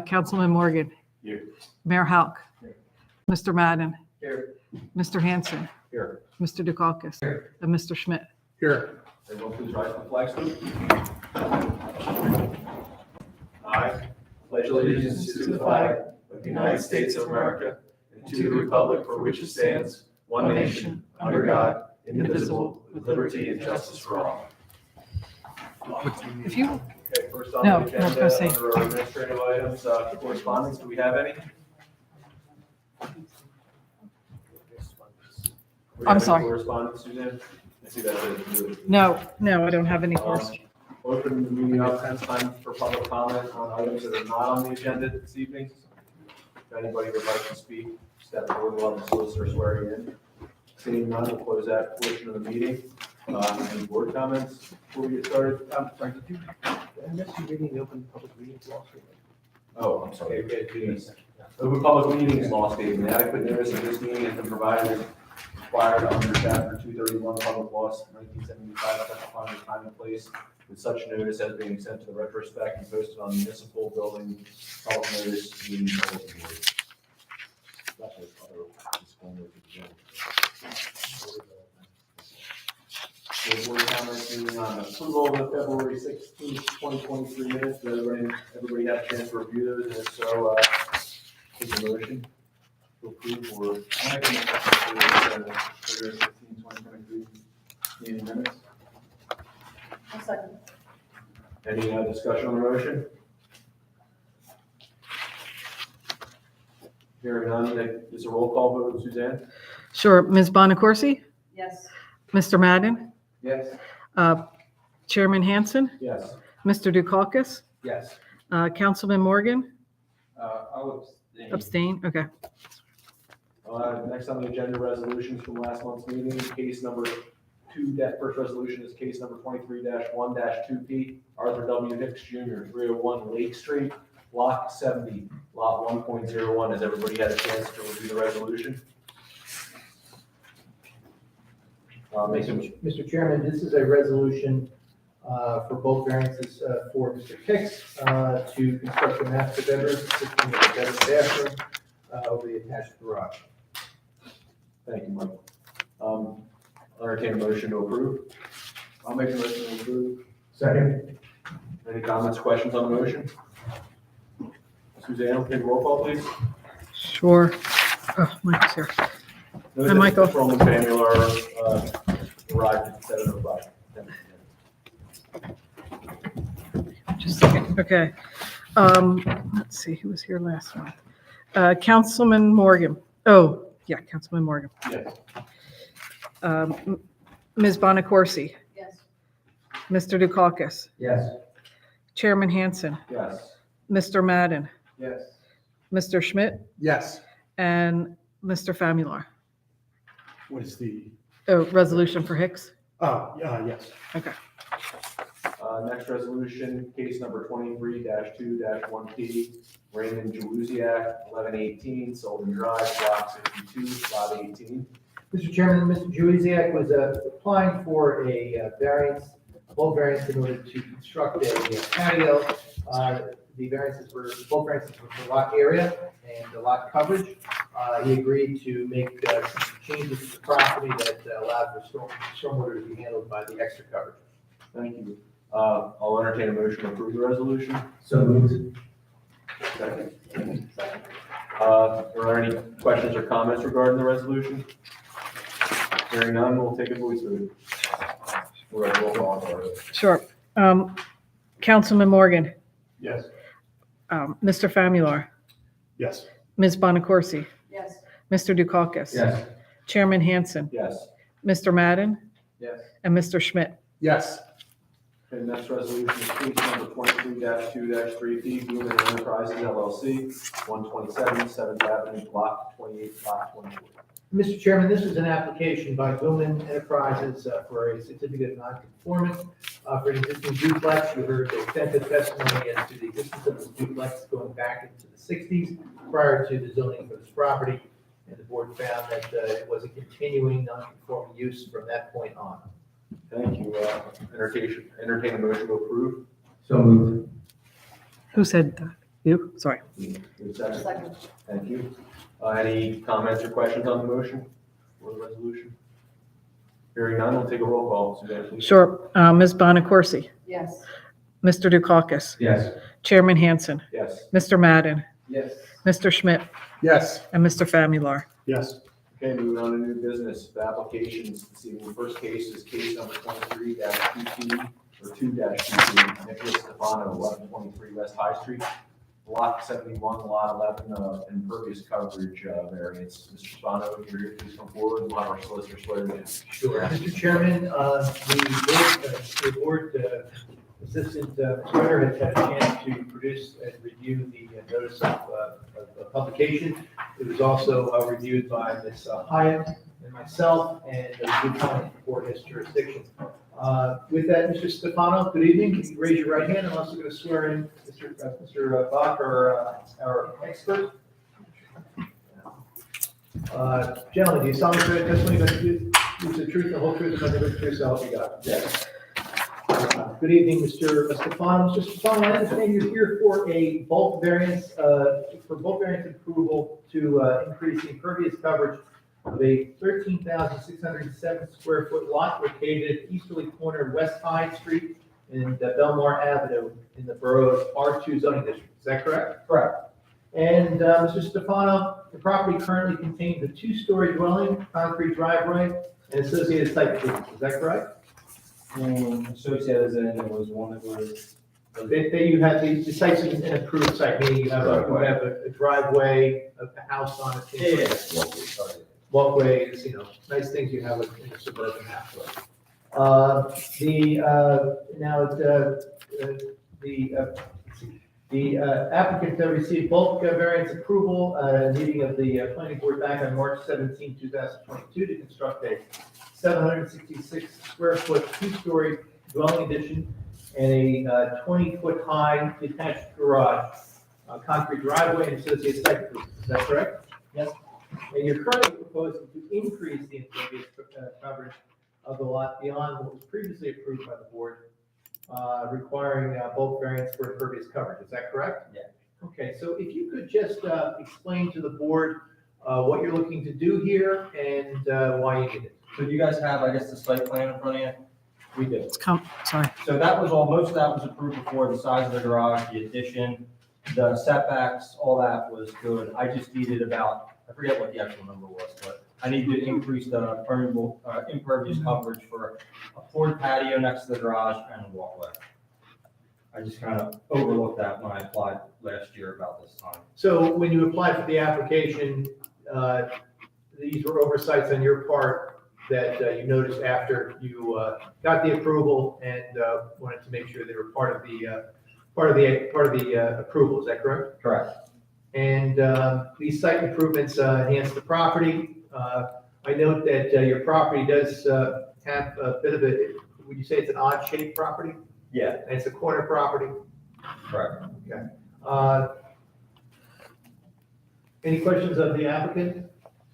Councilman Morgan. Here. Mayor Halk. Here. Mr. Madden. Here. Mr. Hanson. Here. Mr. Dukakis. And Mr. Schmidt. Here. Everyone please rise to the flag salute. I pledge allegiance to the flag of the United States of America and to the republic for which it stands, one nation, under God, indivisible, with liberty and justice for all. If you, Okay, first on No, the I was gonna say- agenda, under our administrative items, correspondence, do we have any? Do we I'm have any sorry. Correspondence, Suzanne? I see that. no, I don't have any course. Open the meeting up, it's time for public comment on items that are not on the agenda this evening. If anybody would like to speak, step forward while the solicitor swearing in. Seeing none, we'll close that portion of the meeting. Any board comments before we get started? Frank, did I miss you reading the open public meetings law statement? Oh, I'm sorry. Yes. Open public meetings law statement, adequate notice of this meeting has been provided as required under chapter 231 public laws 1975, specifying the time and place, with such notice as being sent to the retrospect and posted on municipal building, public notice, meeting bulletin board. That was other disclaimers at the end. Board comments meeting on approval of the February 16th, 2023 minutes. Did everybody have a chance to review those? And if so, take a motion to approve or I'll make a motion to approve the February 16, 2023 meeting minutes. I'll second. any discussion on the motion? Hearing none, is a roll call vote, Suzanne? Sure, Ms. Bonacorsi, Yes. Mr. Madden, Yes. Chairman Hanson, Yes. Mr. Dukakis, Yes. Councilman Morgan, I'll abstain. abstain, okay. Next on the agenda, resolutions from last month's meeting, case number first resolution is case number 23-1-2P, Arthur W. Hicks Jr., 301 Lake Street, Block 70, Lot 1.01. Has everybody had a chance to review the resolution? Mr. Chairman, this is a resolution for both variances for Mr. Hicks to construct a master bedroom consisting of a bedroom bathroom over the attached garage. Thank you, Michael. I'll entertain a motion to approve. I'll make a motion to approve. Second. Any comments, questions on the motion? Suzanne, take a roll call, please. Sure. Oh, Mike's here. Note Hi, that Michael. Patrol and family arrived at 7:05. Just a second, okay. Let's see, who was here last month? Councilman Morgan. Oh, yeah, Councilman Morgan. Yes. Ms. Bonacorsi, Yes. Mr. Dukakis, Yes. Chairman Hanson, Yes. Mr. Madden, Yes. Mr. Schmidt, Yes. and Mr. Famularo. What is the, Oh, resolution for Hicks? yes. Okay. Next resolution, case number 23-2-1P, Raymond Jaluziak, 1118 Sullivan Drive, Block 62, Lot 18. Mr. Chairman, Mr. Juiziak was applying for a variance, a bulk variance in order to construct a patio. The variances were, both variances were for lot area and the lot coverage. He agreed to make some changes to the property that allowed for stormwater to be handled by the extra coverage. Thank you. I'll entertain a motion to approve the resolution. So moved. Second. Are there any questions or comments regarding the resolution? Hearing none, we'll take a voice vote. We're at roll call. Sure. Councilman Morgan, Yes. Mr. Famularo, Yes. Ms. Bonacorsi, Yes. Mr. Dukakis. Yes. Chairman Hanson, Yes. Mr. Madden, Yes. and Mr. Schmidt. Yes. Okay, next resolution is case number 23-2-3P, Blumen Enterprises LLC, 127 7th Avenue, Block 28, Lot 24. Mr. Chairman, this is an application by Blumen Enterprises for a certificate of non-conformance for an existing duplex. You heard the extensive testimony as to the existence of this duplex going back into the 60s prior to the zoning for this property. And the board found that it was a continuing non-conforming use from that point on. Thank you. Entertain a motion to approve. So moved. Who said that? You, sorry. Good second. Second. Thank you. Any comments or questions on the motion or the resolution? Hearing none, we'll take a roll call. Suzanne, please. Sure. Ms. Bonaccorsi, Yes. Mr. Dukakis, Yes. Chairman Hansen, Yes. Mr. Madden, Yes. Mr. Schmidt, Yes. and Mr. Famularo. Yes. Okay, moving on to new business, the applications this evening. The first case is case number 23-22, or 2-22, Nicholas Stefano, 1123 West High Street, Block 71, Lot 11, impervious coverage variance. Mr. Stefano, if you're here, please come forward. We'll have our solicitor swear you in. Sure. Mr. Chairman, the board assistant clerk has had a chance to produce and review the notice of publication. It was also reviewed by Ms. Hyatt and myself, and it was good for his jurisdiction. With that, Mr. Stefano, good evening. Can you raise your right hand? I'm also going to swear in Mr. Bach, our expert. Gentlemen, do you solemnly swear that testimony you're going to use the truth, the whole truth, and nothing but the truth, so help you God? Yes. Good evening, Mr. Stefano. Mr. Stefano, I understand you're here for a bulk variance, approval to increase the impervious coverage of a 13,607 square foot lot located at easterly corner of West High Street and Belmar Avenue in the borough's R2 zoning district. Is that correct? Correct. And Mr. Stefano, the property currently contains a two-story dwelling, concrete driveway, and associated site improvements. Is that correct? Associated as in, it was one that was. That you have, the site's an approved site, meaning you have a driveway, a house on it. things like that. Walkways, nice things you have in a suburban house. The applicant received bulk variance approval, meeting of the planning board back on March 17, 2022 to construct a 766 square foot, two-story dwelling addition and a 20-foot high detached garage, concrete driveway and associated site improvements. Is that correct? Yes. And you're currently proposing to increase the impervious coverage of the lot beyond what was previously approved by the board, requiring bulk variance for impervious coverage. Is that correct? Yeah. Okay, so if you could just explain to the board what you're looking to do here and why you did it. So you guys have, I guess, the site plan in front of you? We do. Sorry. So that was all, most of that was approved before, the size of the garage, the addition, the setbacks, all that was good. I just needed about, I forget what the actual number was, but I need to increase the permeable, impervious coverage for a poured patio next to the garage and a walkway. I just kind of overlooked that when I applied last year about this time. So when you applied for the application, these were oversights on your part that you noticed after you got the approval and wanted to make sure they were part of the approval. Is that correct? Correct. And these site improvements enhance the property. I note that your property does have a bit of a, would you say it's an odd shaped property? Yeah, And it's a corner property. correct. Any questions of the applicant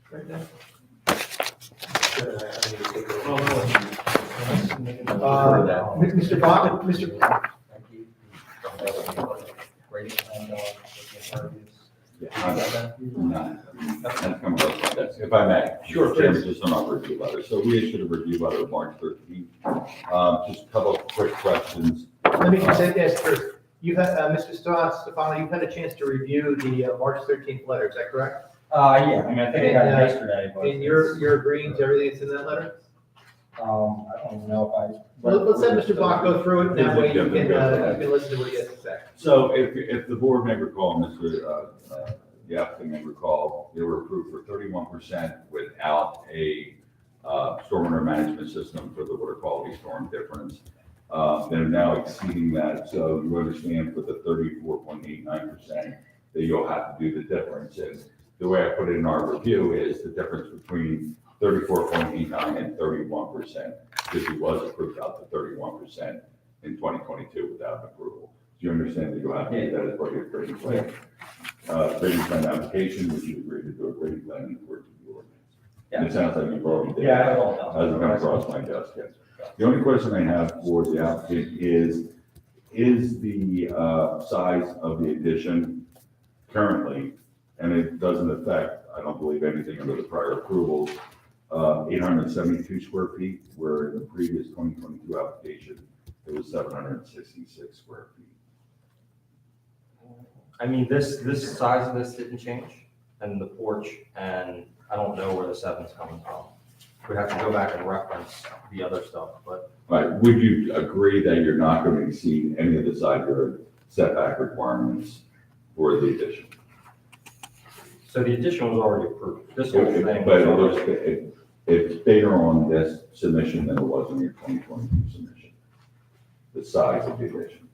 right now? Mr. Bach, Mr. Thank you. Rating and, If I may. Sure, Chairman, please. just on our review letter. So we issued a review letter March 13th. Just a couple of quick questions. Let me just say this first. You've had, Mr. Stefano, you've had a chance to review the March 13th letter, is that correct? yeah, I mean, I think I got it yesterday, but. And you're agreeing to everything that's in that letter? I don't know if I. Well, let's let Mr. Bach go through it, and that way you can listen to what he has to say. So if the board may recall, the applicant may recall, they were approved for 31% without a stormwater management system for the water quality storm difference. They're now exceeding that, so you understand for the 34.89% that you'll have to do the difference. And the way I put it in our review is the difference between 34.89 and 31%, because he was approved out to 31% in 2022 without approval. Do you understand that you'll have to do that as part of your grading plan? Grading plan application, which you agreed to do a grading plan in accordance with the ordinance. And it sounds like you've already did. Yeah, I don't know. Hasn't come across my desk yet. The only question I have for the applicant is, is the size of the addition currently, and it doesn't affect, I don't believe, anything under the prior approvals, 872 square feet, where in the previous 2022 application, it was 766 square feet. I mean, this size of this didn't change, and the porch, and I don't know where the seven's coming from. We'd have to go back and reference the other stuff, but Right, would you agree that you're not going to exceed any of the side yard setback requirements for the addition? so the addition was already approved. This whole thing. But was it already- looks, it's bigger on this submission than it was in your 2022 submission. The size of the addition.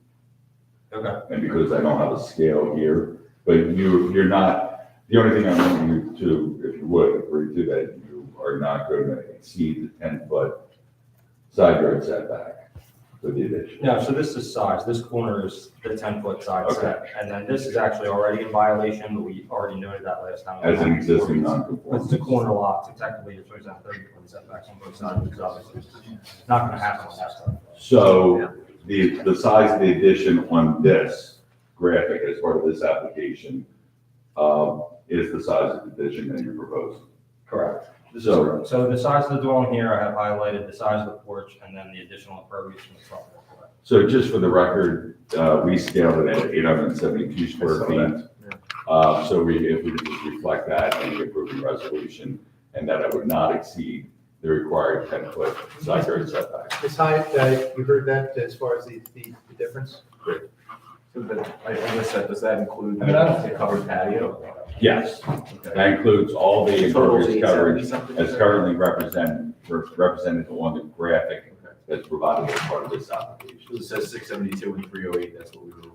Okay, And because I don't have a scale here, but you're not, the only thing I want you to, if you would, agree to that you are not going to exceed the 10-foot side yard setback for the addition. no, so this is size, this corner is the 10-foot side set, and then this is actually already in violation, but we already noted that last time. As an existing It's non-conforming. a corner lot, so technically you're supposed to have 30-foot setbacks on both sides, which is obviously not gonna happen on that side. So the size of the addition on this graphic as part of this application is the size of the addition that you're proposing. Correct. So, So the size of the dwelling here, I have highlighted the size of the porch, and then the additional impervious from the front. so just for the record, we scaled it at 872 square feet. So if we could just reflect that in the approving resolution, and that it would not exceed the required 10-foot side yard setback. Ms. Hyatt, you heard that as far as the difference? So I guess does that include I mean, I don't- the covered patio? Yes, Okay. that includes all the Total's impervious coverage 870 something? as currently represented on the graphic that's provided as part of this application. It says 672 and 308, that's what we were,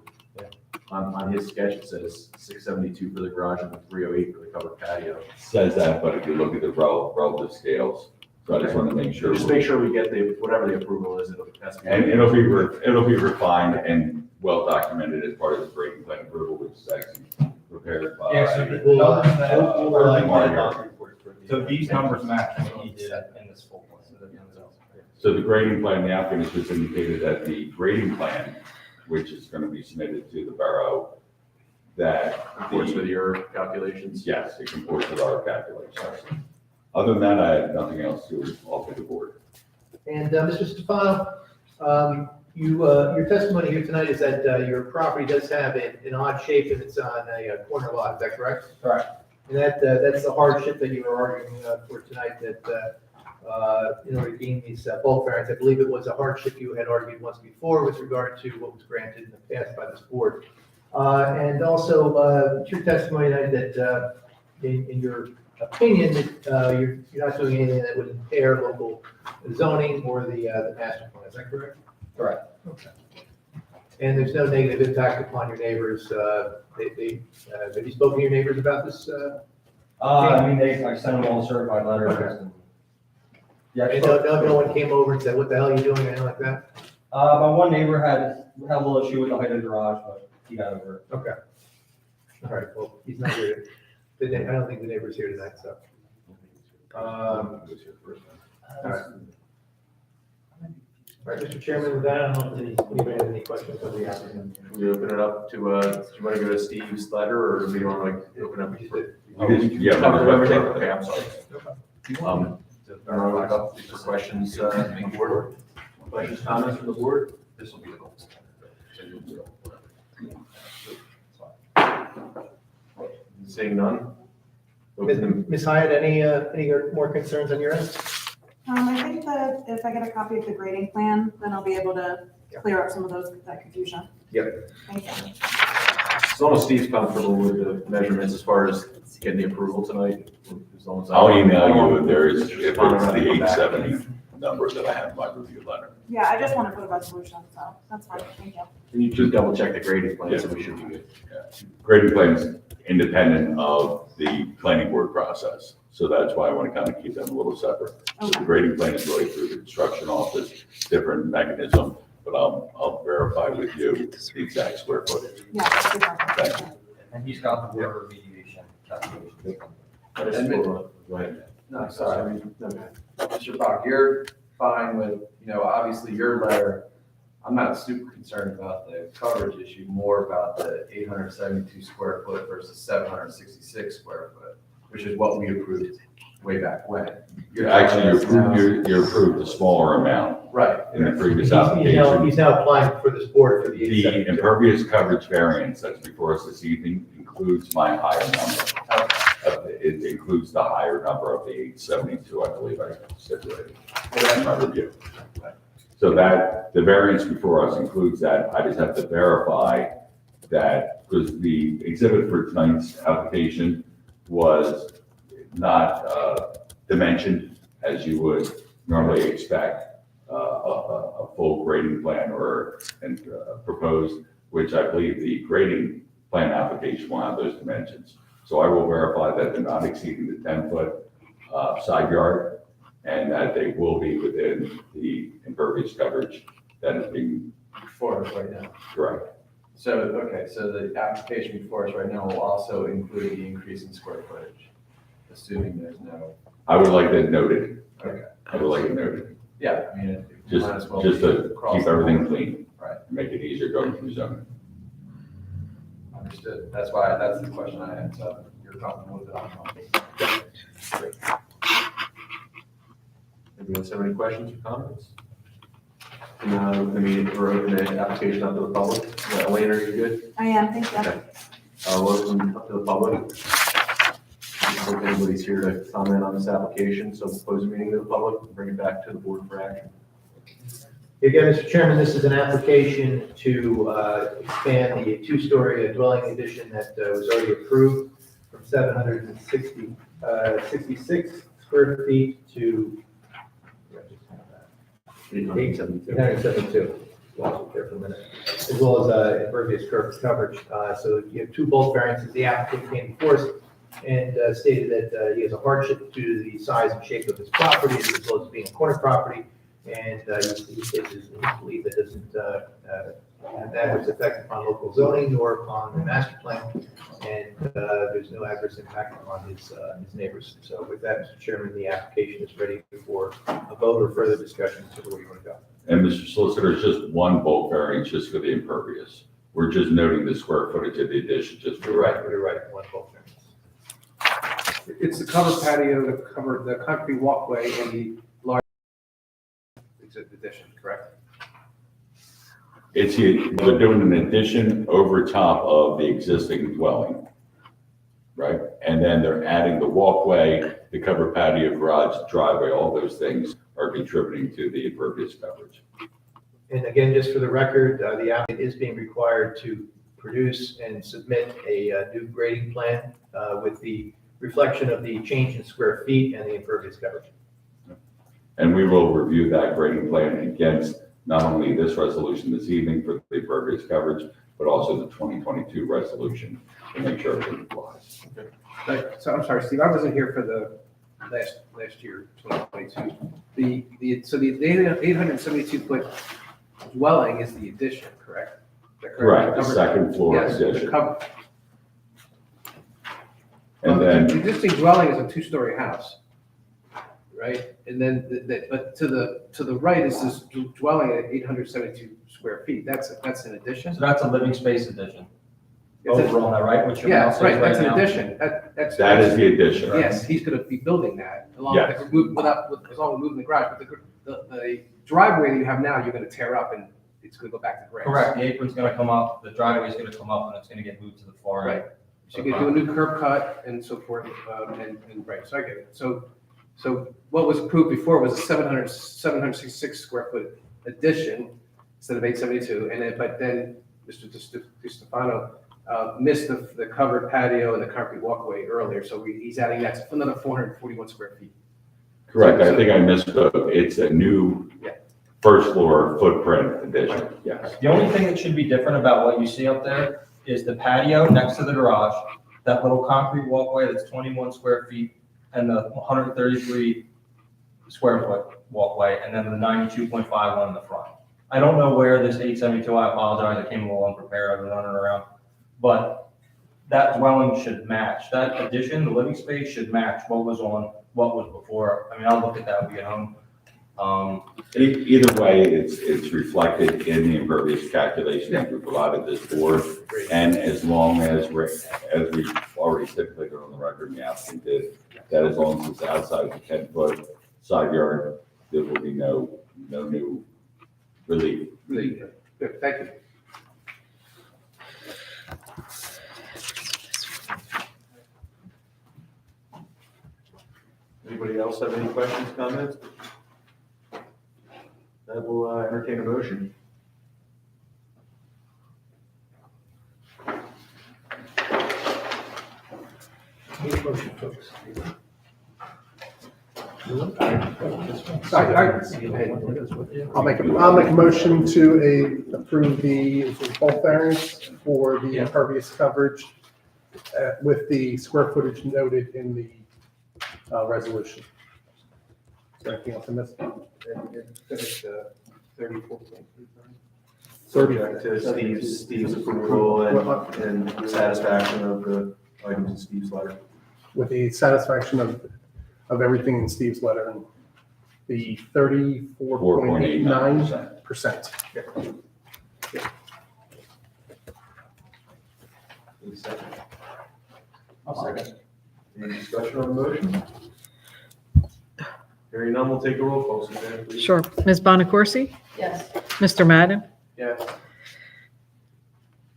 on his sketch, it says 672 for the garage and 308 for the covered patio. Says that, but if you look at the relative scales, so I just want to make sure. Just make sure we get whatever the approval is, it'll, that's. And it'll be refined and well documented as part of the grading plan approval, which is actually prepared by. So these numbers match what he did in this full plan. So the grading plan, the applicant has just indicated that the grading plan, which is going to be submitted to the borough, that. Reports with your calculations. Yes, it comports with our calculations. Other than that, I have nothing else to offer the board. And Mr. Stefano, your testimony here tonight is that your property does have an odd shape and it's on a corner lot, is that correct? Correct. And that's the hardship that you were arguing for tonight, that in order to gain these bulk variants, I believe it was a hardship you had argued once before with regard to what was granted in the past by this board. And also, it's your testimony tonight that in your opinion, that you're not doing anything that would impair local zoning or the master plan, is that correct? Correct. Okay. And there's no negative impact upon your neighbors, have you spoken to your neighbors about this? I mean, I sent them all certified letters and. Yeah. And no one came over and said, what the hell are you doing, or anything like that? My one neighbor had a little issue with the height of the garage, but he got over it. Okay. All right, well, he's not here. I don't think the neighbor's here tonight, so. All right. All right, Mr. Chairman, with that, I don't know if anybody has any questions of the applicant. We open it up to, do you want to go to Steve's letter, or do you want to like open up? Yeah. Covered everything? Okay, I'm sorry. I don't know, up for questions, from the board? Questions, comments from the board? This will be the goal. Seeing none? Open Ms. Hyatt, any more concerns on your end? I think that if I get a copy of the grading plan, then I'll be able to clear up some of that confusion. Yep. Thank you. As long as Steve's comfortable with the measurements as far as getting the approval tonight, as long as. I'll email you if there is, if it's the 870 number that I have in my review letter. Yeah, I just want to put a resolution, so that's fine. Thank you. Can you just double check the grading plan, so we should be good. Grading plan is independent of the planning board process, so that's why I want to kind of keep them a little separate. So the Okay. grading plan is really through the construction office, different mechanism, but I'll verify with you the exact square footage. Yeah, that's good. Thank you. And he's got the water remediation calculation. Go ahead. No, sorry. Okay. Mr. Bach, you're fine with, obviously your letter I'm not super concerned about the coverage issue, more about the 872 square foot versus 766 square foot, which is what we approved way back when. Actually, you approved a smaller amount Right. in the previous He's now, application. he's now applying for this board for the The 872. impervious coverage variance that's before us this evening includes my higher number. It includes the higher number of the 872, I believe I stipulated in my review. So that, the variance before us includes that. I just have to verify that, because the exhibit for tonight's application was not dimensioned as you would normally expect a full grading plan or proposed, which I believe the grading plan application will have those dimensions. So I will verify that they're not exceeding the 10-foot side yard and that they will be within the impervious coverage that is being Before us right now. correct. So, okay, so the application before us right now will also include the increase in square footage, assuming there's no, I would like that noted. okay. I would like it noted, Yeah, I mean, it just, might as well. just be to across keep the everything board. clean. Right. Make it easier going through zoning. Understood. That's why, that's the question I had, so you're comfortable with it, I'm comfortable. Great. Anybody else have any questions or comments? We're opening the application up to the public. Elaine, are you good? I am, thank you. Okay. Welcome up to the public. I don't think anybody's here to comment on this application, so we'll close the meeting to the public and bring it back to the board for action. Again, Mr. Chairman, this is an application to expand the two-story dwelling addition that was already approved from 766 square feet to 872. Lost it there for a minute. As well as impervious coverage. So you have two bulk variances. The applicant came before us and stated that he has a hardship due to the size and shape of his property, as well as being a corner property. And he states he believes that doesn't have adverse effect upon local zoning nor upon the master plan. And there's no adverse impact upon his neighbors. So with that, Mr. Chairman, the application is ready for a vote or further discussion. So where you want to go? And Mr. Solicitor, it's just one bulk variance just for the impervious. We're just noting the square footage of the addition just for. You're right, one bulk variance. It's the covered patio, the concrete walkway, and the large addition, correct? They're doing an addition over top of the existing dwelling, right? And then they're adding the walkway, the covered patio, garage, driveway, all those things are contributing to the impervious coverage. And again, just for the record, the applicant is being required to produce and submit a new grading plan with the reflection of the change in square feet and the impervious coverage. And we will review that grading plan against not only this resolution this evening for the impervious coverage, but also the 2022 resolution to make sure everything applies. So I'm sorry, Steve, I wasn't here for the last year, 2022. So the 872 foot dwelling is the addition, correct? Is that Correct, the Covered- second floor Yes, the addition. Well, And the then, existing dwelling is a two-story house, right? And then, but to the right is this dwelling at 872 square feet. That's an addition? So that's a living space addition. It's a- Over on that, right? Which your Yeah, mouse is right, that's an now. addition. that is the addition. Yes, he's gonna be building that along Yes. with, as long as moving the garage, but the driveway that you have now, you're gonna tear up and it's gonna go back to grass. Correct, the apron's gonna come up, the driveway's gonna come up, and it's gonna get moved to the far end. Right. So you're gonna do a new curb cut and so forth, and right, so I get it. So what was approved before was a 766 square foot addition instead of 872, but then Mr. DiStefano missed the covered patio and the concrete walkway earlier, so he's adding that to another 441 square feet. Correct, I think I misspoke. It's a new Yeah. first floor footprint addition, yes. The only thing that should be different about what you see up there is the patio next to the garage, that little concrete walkway that's 21 square feet, and the 133 square foot walkway, and then the 92.5 one in the front. I don't know where this 872, I apologize, I came a little unprepared, I've been running around. But that dwelling should match, that addition, the living space should match what was before. I mean, I'll look at that when we get home. Either way, it's reflected in the impervious calculation that we provided this board. And as long as we've already stipulated on the record, the applicant did, that as long as it's outside the 10-foot side yard, there will be no new relief. Really good, thank you. Anybody else have any questions, comments? That will entertain a motion. Need a motion, folks. I'll make a motion to approve the bulk variance for the impervious coverage with the square footage noted in the resolution. Is there anything else I missed? Finish 34.3. Subject to Steve's approval and satisfaction of the items in Steve's letter. With the satisfaction of everything in Steve's letter and the 34.89%. Any second? I'll second. Any discussion on the motion? Hearing none, we'll take a roll call, Suzanne, please. Sure. Ms. Bonaccorsi? Yes. Mr. Madden? Yes.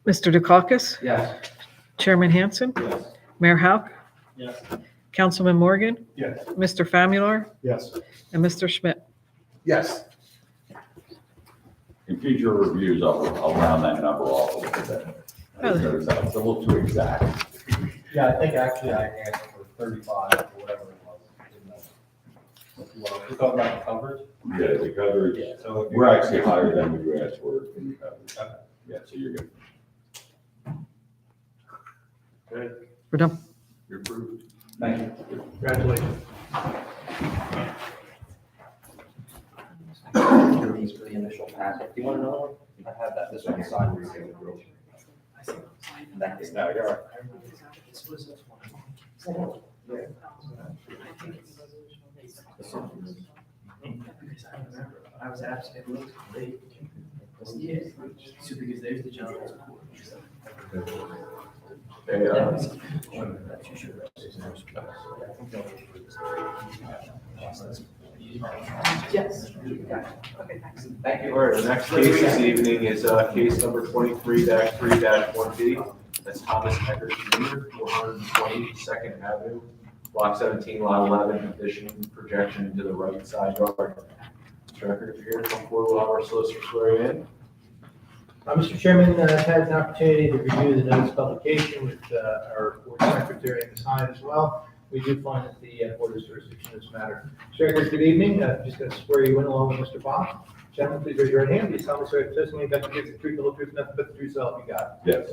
Mr. Dukakis? Yes. Chairman Hanson? Yes. Mayor Hauck? Yes. Councilman Morgan? Yes. Mr. Famularo? Yes. And Mr. Schmidt? Yes. In future reviews, I'll round that number off a little bit. It's a little too exact. Yeah, I think actually I asked for 35 or whatever it was. We're talking about the coverage? Yeah, the coverage, Yeah. So we're actually higher than we asked for in the coverage. Okay. Yeah, so you're good. Okay, We're done. you're approved. Thank you. Congratulations. These for the initial packet. Do you want another one? I have that, this one signed. That is, no, you're all right. I was absent late. Yeah, so because there's the general. Okay, Yes. Okay, thanks. Thank you. All right, the next case this evening is case number 23-3-1B. That's Thomas Eckert Jr., 420 Second Avenue, Block 17, Lot 11, addition projection into the right side yard. Mr. Eckert, if you're here, come forward, we'll have our solicitor swear you in. Mr. Chairman, I've had an opportunity to review the notice of publication with our board secretary and Ms. Hyde as well. We do find that the board has jurisdiction in this matter. Mr. Eckert, good evening. I'm just going to swear you in along with Mr. Bach. Gentlemen, please raise your right hand. Please solemnly swear to testimony about the truth, the truth, the whole truth, nothing but the truth, so help you God. Yes.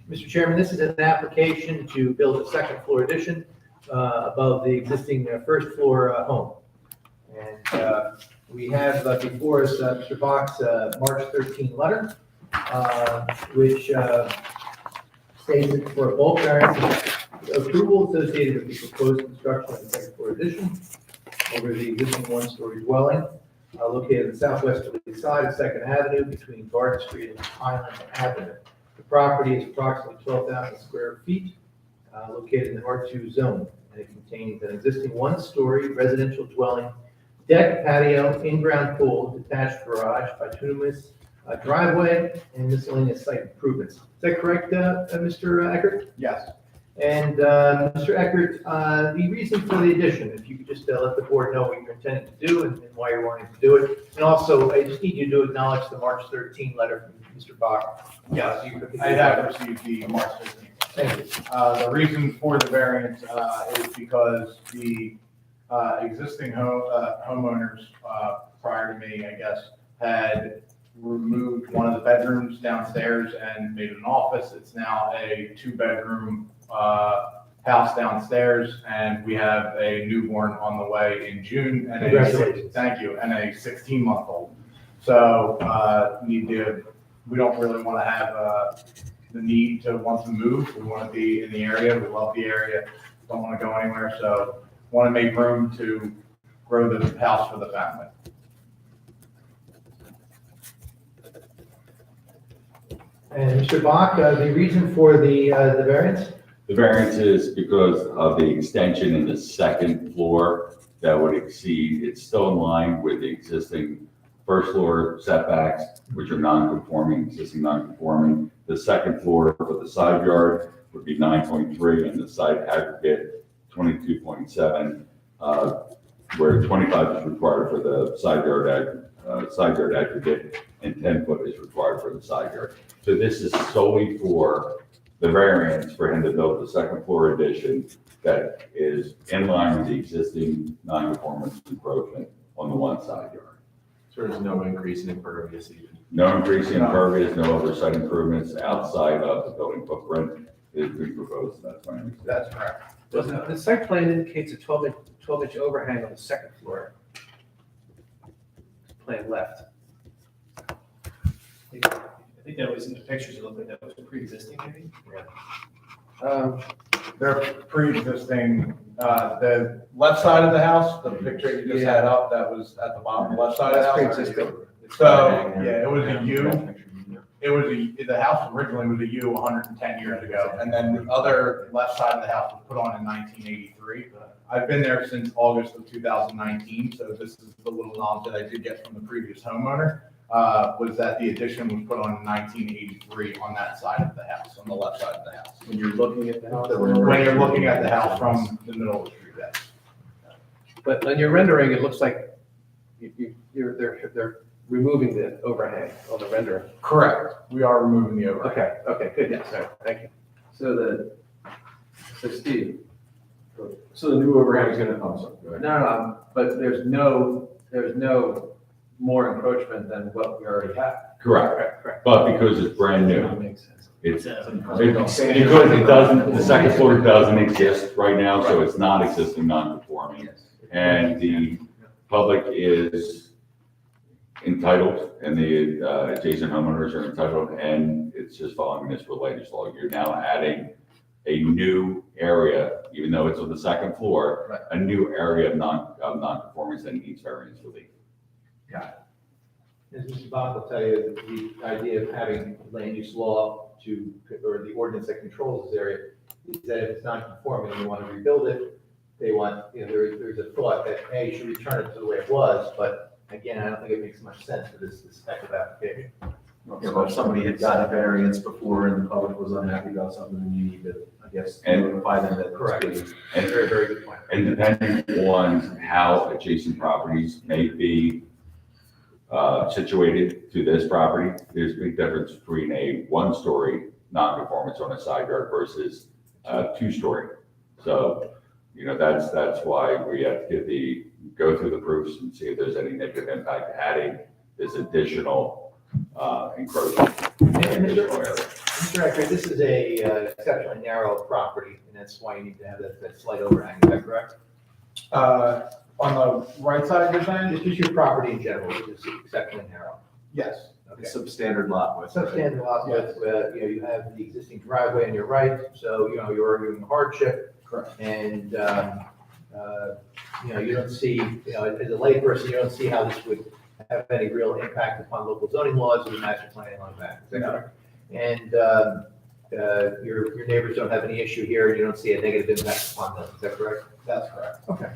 Mr. Chairman, this is an application to build a second floor addition above the existing first floor home. And we have before us Mr. Bach's March 13 letter, which states that for a bulk variance approval associated with the proposed construction of the second floor addition over the existing one-story dwelling located on the southwesterly side of Second Avenue between Garden Street and Highland Avenue. The property is approximately 12,000 square feet, located in the R2 zone, and it contains an existing one-story residential dwelling, deck, patio, in-ground pool, detached garage, bituminous driveway, and miscellaneous site improvements. Is that correct, Mr. Eckert? Yes. And Mr. Eckert, the reason for the addition, if you could just let the board know what you're intending to do and why you're wanting to do it. And also, I just need you to acknowledge the March 13 letter from Mr. Bach. Yes, I have received the March 15th. Thank you. The reason for the variance is because the existing homeowners prior to me, I guess, had removed one of the bedrooms downstairs and made it an office. It's now a 2-bedroom house downstairs, and we have a newborn on the way in June. And Congratulations. Thank you, and a 16-month-old. So we don't really want to have the need to want to move. We want to be in the area. We love the area. Don't want to go anywhere. So want to make room to grow the house for the family. And Mr. Bach, the reason for the variance? The variance is because of the extension in the second floor that would exceed, it's still in line with the existing first floor setbacks, which are non-conforming, existing non-conforming. The second floor for the side yard would be 9.3 and the side aggregate 22.7, where 25 is required for the side yard aggregate and 10 foot is required for the side yard. So this is solely for the variance for him to build the second floor addition that is in line with the existing non-conformance encroachment on the one side yard. So there's no increase in impervious even. No increase in impervious, no oversight improvements outside of the building footprint is being proposed in that plan. That's correct. The site plan indicates a 12-inch overhang on the second floor. Plan left. I think that was in the pictures, it looked like that was pre-existing, maybe? They're pre-existing, the left side of the house, the picture you just had up, that was at the bottom, left side of the house. Pre-existing. So, yeah, it was a U. It was the house originally was a U 110 years ago, and then the other left side of the house was put on in 1983. I've been there since August of 2019, so this is the little knowledge that I did get from the previous homeowner, was that the addition was put on in 1983 on that side of the house, on the left side of the house. When you're looking at the house. When you're looking at the house from the middle of the street, yes. But on your rendering, it looks like they're removing the overhang on the rendering. Correct. We are removing the overhang. Okay, good, yes, all right, thank you. So Steve, So the new overhang is gonna, I'm sorry, go ahead. no, but there's no more encroachment than what we already have. Correct, but because it's brand new, Makes sense. it's, It's, because it doesn't, the second floor doesn't exist right now, so it's not existing non-conforming. And the public is entitled, and the adjacent homeowners are entitled, and it's just following municipal land use law. You're now adding a new area, even though it's on the second floor, a new area of non-conformance that needs variance relief. As Mr. Bach will tell you, the idea of having land use law or the ordinance that controls this area is that if it's not conforming and you want to rebuild it, they want, there's a thought that, hey, you should return it to the way it was, but again, I don't think it makes much sense for this type of application. Yeah, but if somebody had got a variance before and the public was unhappy about something, then you need to, I guess, And- notify them that. Correct. it's And Very, very good point. And depending on how adjacent properties may be situated to this property, there's a big difference between a one-story non-conformance on a side yard versus a two-story. So, that's why we have to go through the proofs and see if there's any negative impact adding this additional encroachment. And Mr. Eckert, this is a exceptionally narrow property, and that's why you need to have that slight overhang, is that correct? On the right side, you're saying? It's just your property in general, which is exceptionally narrow. Yes. Okay. It's substandard lot width. Substandard lot width, you have the existing driveway on your right, so, you're arguing hardship. Correct. And, you don't see, as a layperson, you don't see how this would have any real impact upon local zoning laws or the master plan on that. Is that correct? And, your neighbors don't have any issue here, you don't see a negative impact upon them, is that correct? That's correct. Okay.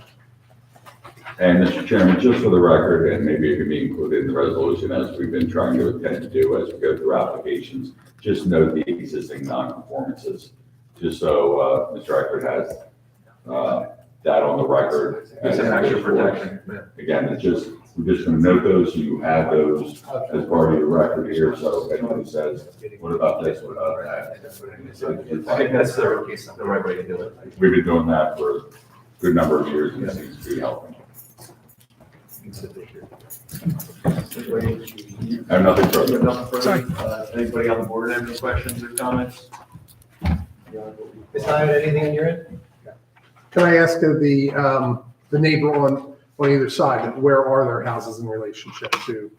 And Mr. Chairman, just for the record, and maybe it can be included in the resolution as we've been trying to attempt to do as we go through applications, just note the existing non-conformances, just so Mr. Eckert has that on the record. It's an extra protection. Again, we're just going to note those, so you have those as part of your record here, so if anybody says, what about this, what about that? I think that's the right way to do it. We've been doing that for a good number of years, and it seems to be helping. I have nothing further. Sorry. Anybody on the board have any questions or comments? Ms. Hyman, anything on your end? Can I ask the neighbor on either side, where are their houses in relationship to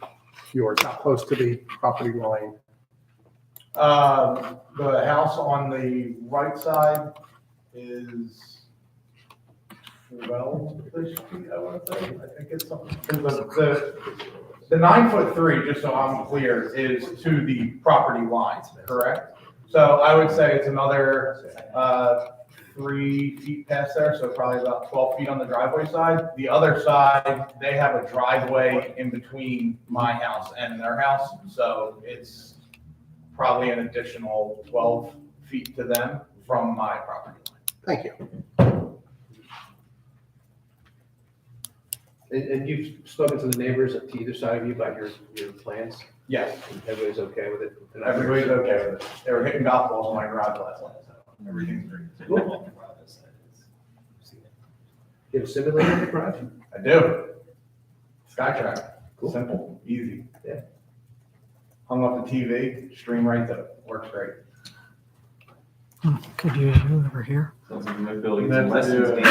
yours? How close to the property line? The house on the right side is 12-ish feet, I want to say. I think it's something. The 9'3", just so I'm clear, is to the property lines, correct? So I would say it's another 3 feet past there, so probably about 12 feet on the driveway side. The other side, they have a driveway in between my house and their house, so it's probably an additional 12 feet to them from my property line. Thank you. And you've spoken to the neighbors to either side of you about your plans? Yes, And everybody's okay with it? everybody's okay with it. They were hitting golf balls in my garage last night, so everything's great. You have a simulator in the garage? I do. Skytrack. Simple, easy. Yeah. Hung up the TV, stream right to it. Works great. Could use you over here. Sounds like we might be able to get That's some lessons. good.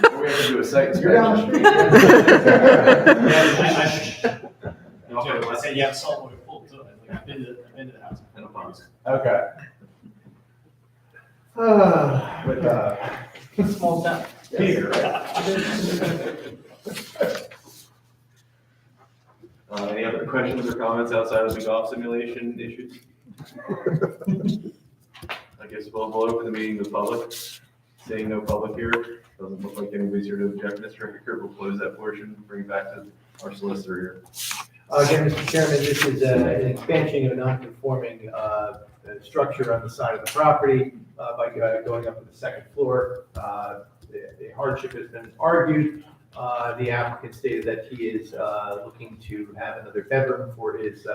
Before we have to do a site You're down the inspection. I said, yeah, saltwater pool too. I've been to the house. And a pond. Okay. With, Small town. Peter, right? Any other questions or comments outside of the golf simulation issues? I guess we'll open the meeting to the public. Seeing no public here, doesn't look like anybody's here to object. Mr. Hickert will close that portion, bring it back to our solicitor here. Again, Mr. Chairman, this is an expansion of a non-conforming structure on the side of the property by going up to the second floor. The hardship has been argued. The applicant stated that he is looking to have another bedroom for his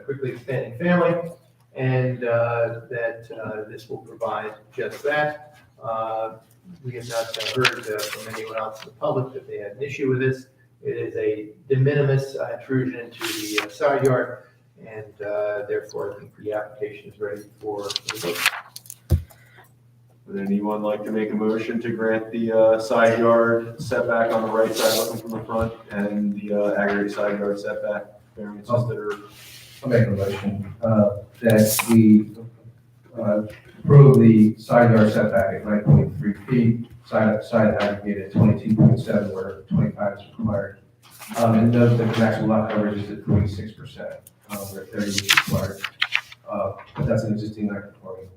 quickly expanding family, and that this will provide just that. We have not heard from anyone else in the public that they had an issue with this. It is a de minimis intrusion into the side yard, and therefore I think the application is ready for the vote. Would anyone like to make a motion to grant the side yard setback on the right side looking from the front and the aggregate side yard setback variances that are? I'll make a motion that we approve the side yard setback at 9.3 feet, side aggregate at 22.7 where 25 is required. And note that the maximum lot coverage is at 46%, where 30 is required. But that's an existing non-conforming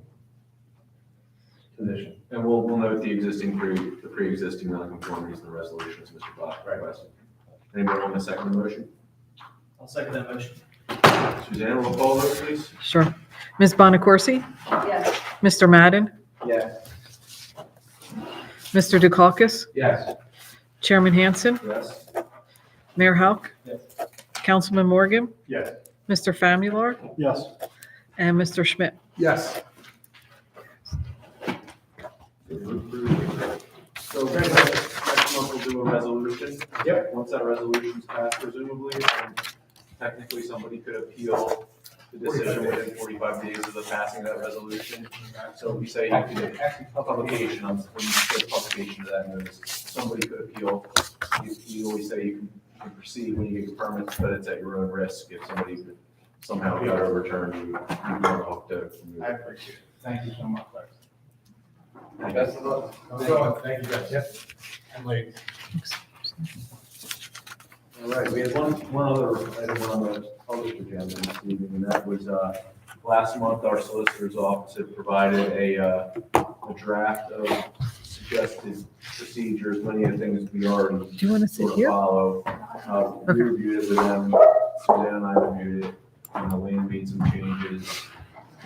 position. And we'll note the pre-existing non-conformities in the resolutions, Mr. Black requested. Anybody want to second the motion? I'll second that motion. Suzanne, roll call vote, please. Sure. Ms. Bonacorsi? Yes. Mr. Madden? Yes. Mr. Dukakis? Yes. Chairman Hansen? Yes. Mayor Halk? Yes. Councilman Morgan? Yes. Mr. Famularo? Yes. And Mr. Schmidt? Yes. So next month we'll do a resolution. Yep. Once that resolution's passed presumably, and technically somebody could appeal the decision within 45 days of the passing of that resolution. So we say you can, publication, when you put publication to that notice, somebody could appeal. You always say you can proceed when you get your permits, but it's at your own risk. If somebody somehow got overturned, you're on the hook to remove I it. appreciate it. Thank you so much. Best of luck. I'm going. Thank you, guys. Yep. I'm late. All right, we had one other item on the published agenda this evening, and that was, last month, our solicitor's office had provided a draft of suggested procedures, many of the things we already Do you want to sit sort of here? follow. We reviewed it with them, Suzanne and I reviewed it, and Elaine made some changes.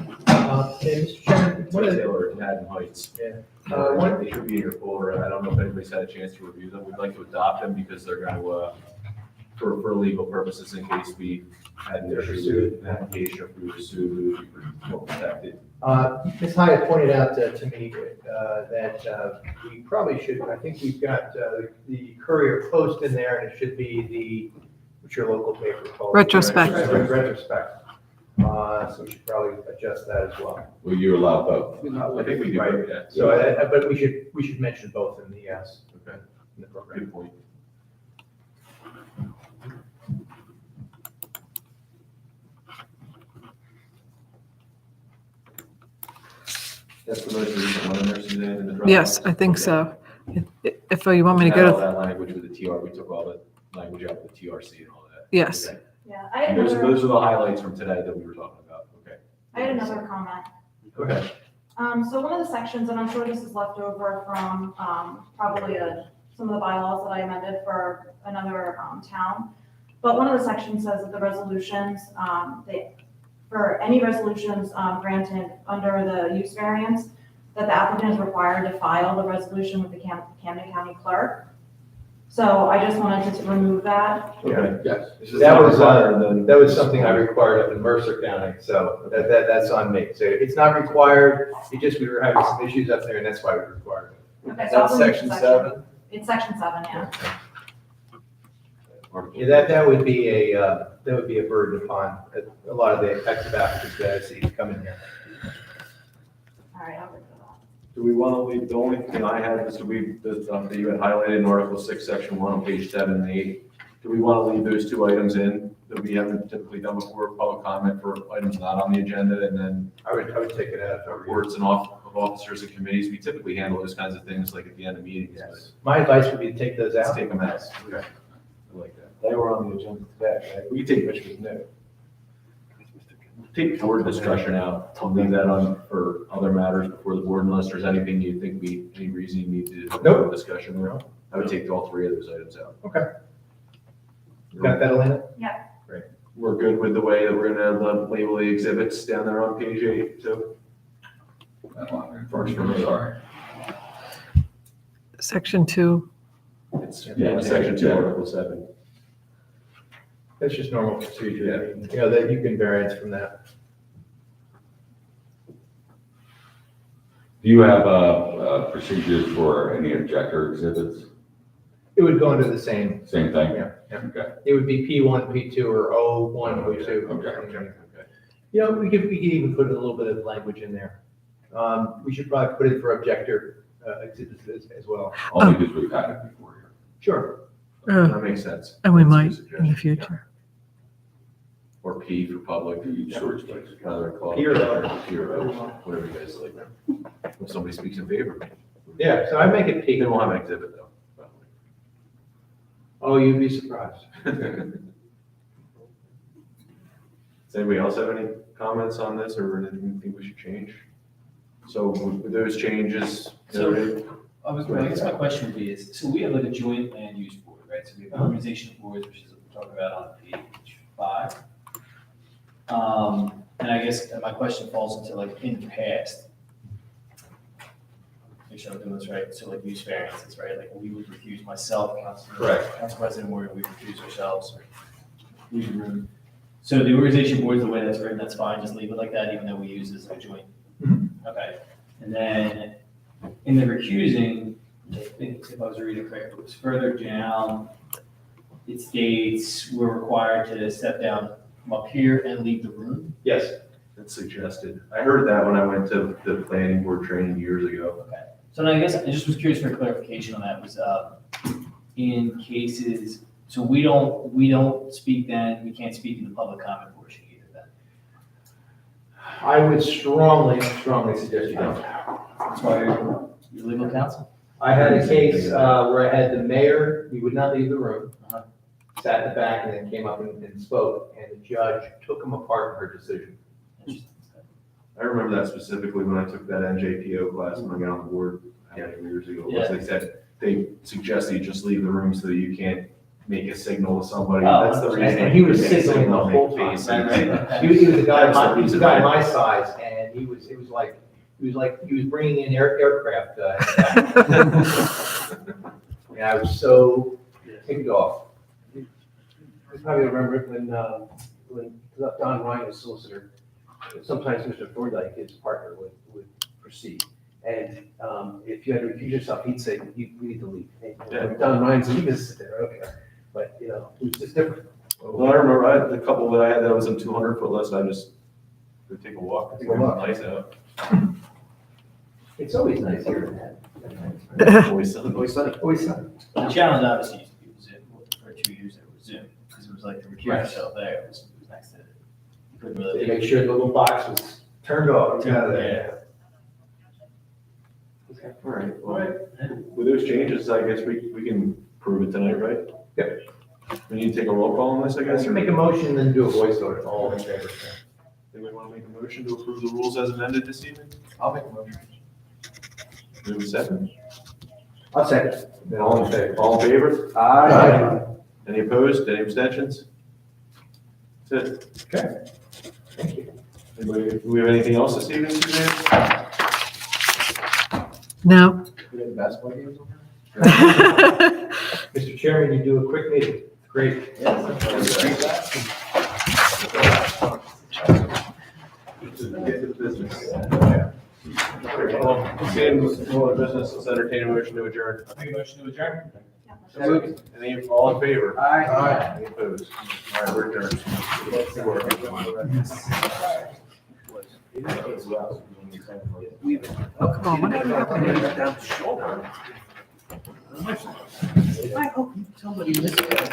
Mr. Chairman, one of the, Taylor and Haddon Heights. They should be in your folder. I don't know if anybody's had a chance to review them. We'd like to adopt them because they're going to, for legal purposes, in case we had an issue with an application, if we were sued, we would be more protected. Ms. Hyatt pointed out to me that we probably should, I think we've got the Courier Post in there, and it should be what's your local paper called? Retrospect. Retrospect. So we should probably adjust that as well. Will you allow both? I think we do, Right. yeah. So, but we should mention both in the, Okay, in the program. good point. That's the most recent one, there, Suzanne, in the draft. Yes, I think so. If you want me to Had all go to, that language with the TR, we took all the language out with the TRC and all that. yes. Okay. Yeah, I had Those another, are the highlights from today that we were talking about, okay. I had another comment. Okay. So one of the sections, and I'm sure this is left over from, probably some of the bylaws that I amended for another, town. But one of the sections says that the resolutions, for any resolutions, granted under the use variance, that the applicant is required to file the resolution with the Camden County Clerk. So I just wanted to remove that. Okay. Yes. This is That not was, required, then- that was something I required up in Mercer County, so that's on me. So it's not required, it just, we were having some issues up there, and that's why we required it. Okay, so I'll That's remove section the 7? It's section 7, yeah. Yeah, that would be a burden upon a lot of the types of applicants that I see come in here. All right, I'll get to that. Do we want to leave, the only thing I had is, that you had highlighted in Article 6, Section 1 on page 7 and 8. Do we want to leave those two items in that we haven't typically done before, public comment for items not on the agenda, and then I would take it out. reports and of officers and committees? We typically handle those kinds of things like at the end of meetings, but Yes. My advice would be to take those let's out. take them out. Okay. I like that. They were on the agenda today, right? We can take Which was new. Take board discussion out, I'll leave that on for other matters before the board, unless there's anything you think any reason you need to have Nope. a discussion there. I would take all three of those items out. Okay. Got that, Elena? We're good with the way that we're gonna label the exhibits down there on page 8, so. First for me, sorry. Section 2. It's, section 2, Article 7. That's just normal procedure. You know, that you can variance from that. Do you have, procedures for any objector exhibits? It would go into the same, Same thing? yeah, yeah. Okay. It would be P1, P2, or O1, O2. Okay. You know, we could even put a little bit of language in there. We should probably put it for objector exhibits as well. Only because we've had it before here. Sure. That makes sense. And we That's a might good in the suggestion. future. Or P for public. Storage space. Rather call it. P or O. P or O, whatever you guys like. If somebody speaks in favor. Yeah, so I make it They P. won't have an exhibit though. probably. Oh, you'd be surprised. Does anybody else have any comments on this or anything you think we should change? So with those changes, noted, I guess my question would be is, so we have like a joint land use board, right? So we have organization boards, which is what we're talking about on page 5. And I guess my question falls into like in the past. Make sure I'm doing this right. So like use variances, right? Like we would recuse myself, Correct. Council President Morgan, we recuse ourselves. Leave the room. So the organization board, the way that's written, that's fine. Just leave it like that, even though we use this as a joint. Okay. And then in the recusing, I think if I was reading correctly, it was further down. It states we're required to step down from up here and leave the room. Yes. that's suggested. I heard that when I went to the planning board training years ago. Okay. So then I guess I just was curious for clarification on that was, in cases, so we don't speak then, we can't speak in the public comment portion either then. I would strongly suggest you don't. That's why you're legal counsel? I had a case where I had the mayor, he would not leave the room, sat in the back and then came up and spoke, and the judge took him apart in her decision. I remember that specifically when I took that NJPO class when I got on the board, how many years ago it was. They said, they suggested you just leave the room so that you can't make a signal to somebody. Oh, That's the reason. And he was you can't signaling the signal, whole make time. faces. He was a guy, That's the he was a reason guy I- my size, and he was bringing in aircraft. And I was so ticked off. You probably remember when Don Ryan was solicitor, sometimes Mr. Thorndike, his partner, would proceed. And if you had to recuse yourself, he'd say, we need to leave. And Don Ryan said, you can sit there, okay. But, it was just different. Well, I remember I had the couple that I had that was in 200-foot list, I just would take a walk. Take a walk. Nice out. It's always nice here. Always sunny. Always sunny. Always sunny. The challenge obviously used to be Zoom, for 2 years it was Zoom, because it was like the recuse yourself there, it was next to it. You couldn't really. They make sure the little box was turned off. Yeah. All right, well, with those changes, I guess we can prove it tonight, right? Yep. We need to take a roll call on this, I I guess? can make a motion, then do a voice vote, all in favor. Anybody want to make a motion to approve the rules as amended this evening? I'll make a motion. Do we have a second? I'll second. All in favor? All in favor? Aye. Any opposed? Any abstentions? That's it. Okay. Thank you. Anybody, do we have anything else this evening, Suzanne? No. We have basketball games on Mr. Chairman, you do a quick meeting. Great. Get to the business. Well, seeing no other business, let's entertain a motion to adjourn. Make a motion to adjourn? Any, all in favor? Aye. Any opposed? All right, we're adjourned. Oh, come on, what happened? I hope somebody missed that.